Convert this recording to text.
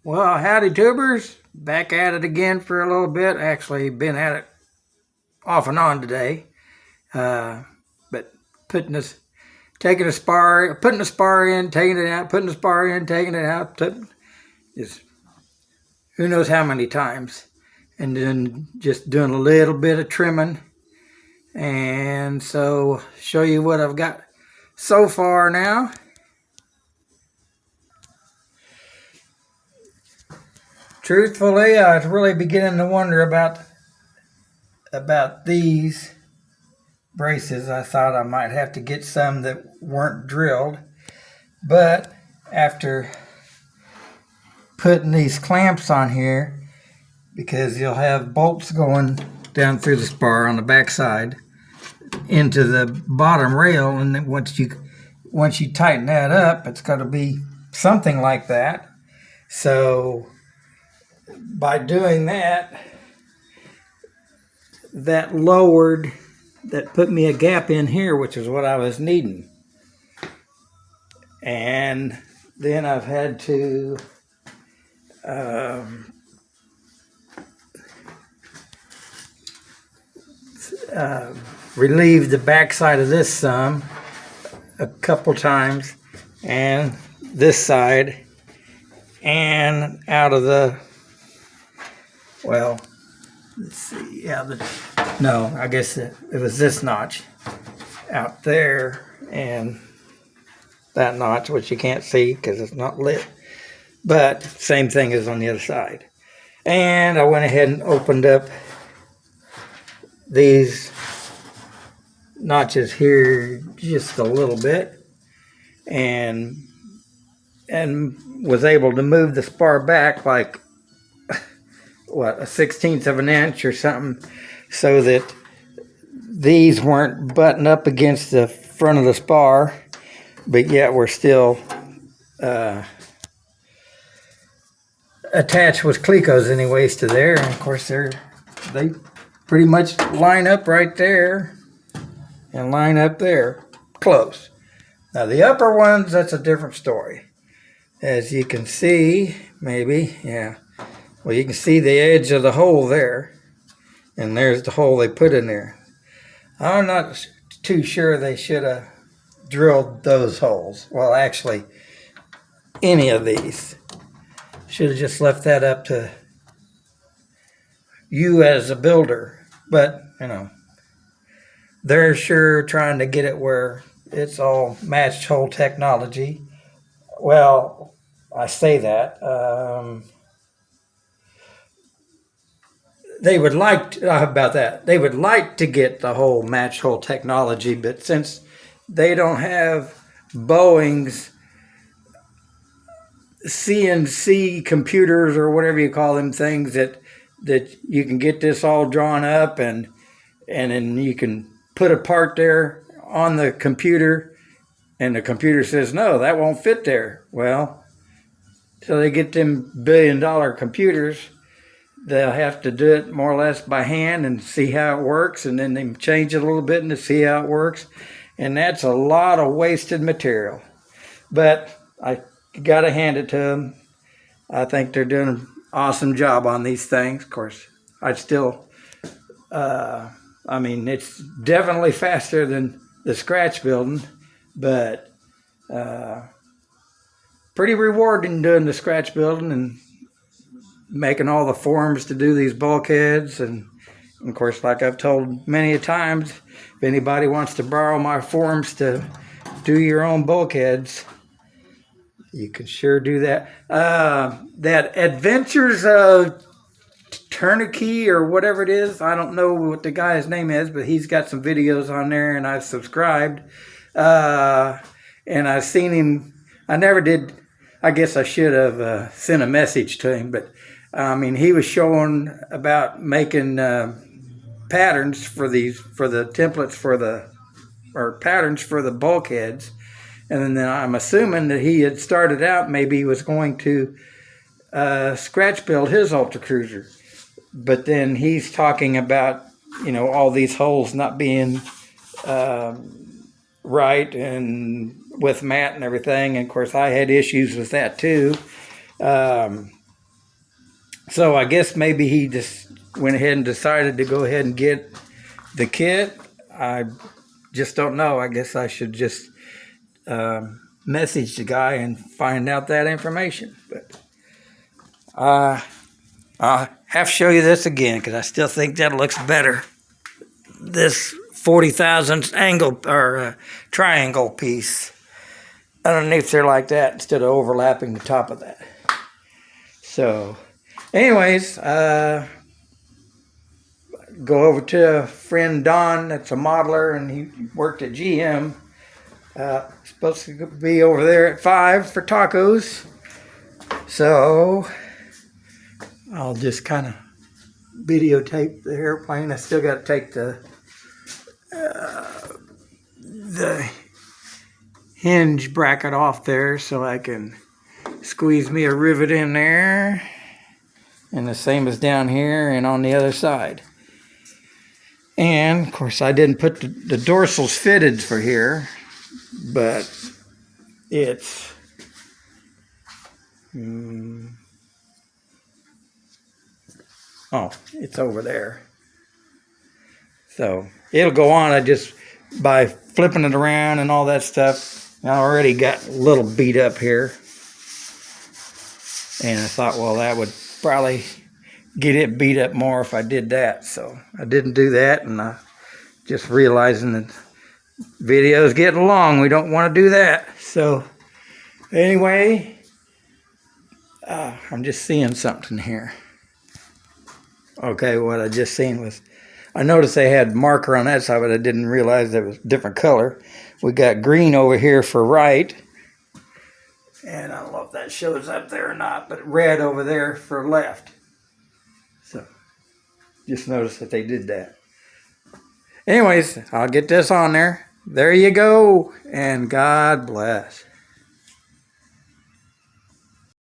Well, howdy tubers. Back at it again for a little bit. Actually, been at it off and on today. But taking a spar, putting a spar in, taking it out, putting a spar in, taking it out, just who knows how many times. And then just doing a little bit of trimming. And so, show you what I've got so far now. Truthfully, I was really beginning to wonder about these braces. I thought I might have to get some that weren't drilled, but after putting these clamps on here, because you'll have bolts going down through the spar on the back side into the bottom rail, and then once you tighten that up, it's got to be something like that. So by doing that put me a gap in here, which is what I was needing. And then I've had to relieve the back side of this some a couple times, and this side, and out of the, well, let's see, no, I guess it was this notch out there and that notch, which you can't see because it's not lit, but same thing as on the other side. And I went ahead and opened up these notches here just a little bit, and was able to move the spar back like what, 1/16 of an inch or something, so that these weren't buttoned up against the front of the spar, but yet we're still attached with clecos anyways to there. And of course they pretty much line up right there and line up there close. Now the upper ones, that's a different story. As you can see, maybe, yeah. Well, you can see the edge of the hole there, and there's the hole they put in there. I'm not too sure they should have drilled those holes. Well, actually, any of these. Should have just left that up to you as a builder. But, they're sure trying to get it where it's all matched hole technology. Well, I say that. They would like to, about that. They would like to get the whole match hole technology, but since they don't have Boeing's CNC computers or whatever you call them things that you can get this all drawn up and then you can put a part there on the computer, and the computer says, no, that won't fit there. Well, so they get them billion-dollar computers, they'll have to do it more or less by hand and see how it works, and then they change it a little bit and to see how it works. And that's a lot of wasted material. But I got to hand it to them. I think they're doing an awesome job on these things. Of course, it's definitely faster than the scratch building, but pretty rewarding doing the scratch building and making all the forms to do these bulkheads. And of course, like I've told many a times, if anybody wants to borrow my forms to do your own bulkheads, you can sure do that. That Adventures of Turnkey or whatever it is, I don't know what the guy's name is, but he's got some videos on there, and I've subscribed. And I've seen him. I never did. I guess I should have sent a message to him, but he was showing about making patterns for the templates or patterns for the bulkheads. And then I'm assuming that he had started out, maybe he was going to scratch build his Ultra Cruiser. But then he's talking about, all these holes not being right and with mat and everything. And of course, I had issues with that too. So I guess maybe he just went ahead and decided to go ahead and get the kit. I just don't know. I guess I should just message the guy and find out that information. But I'll have to show you this again because I still think that looks better. This 40 thousandths angle or triangle piece underneath there like that instead of overlapping the top of that. So anyways, go over to a friend Don that's a modeler and he worked at GM. Supposed to be over there at 5 for tacos. So I'll just kind of videotape the airplane. I still got to take the hinge bracket off there so I can squeeze me a rivet in there. And the same as down here and on the other side. And of course I didn't put the dorsals fitted for here, but it's it's over there. So it'll go on. I just, by flipping it around and all that stuff, I already got a little beat up here. And I thought, well, that would probably get it beat up more if I did that. So I didn't do that, and I just realizing that video's getting long. We don't want to do that. So anyway, I'm just seeing something here. Okay, what I just seen was, I noticed they had marker on that side, but I didn't realize that was a different color. We got green over here for right. And I don't know if that shows up there or not, but red over there for left. So just noticed that they did that. Anyways, I'll get this on there. There you go. And God bless.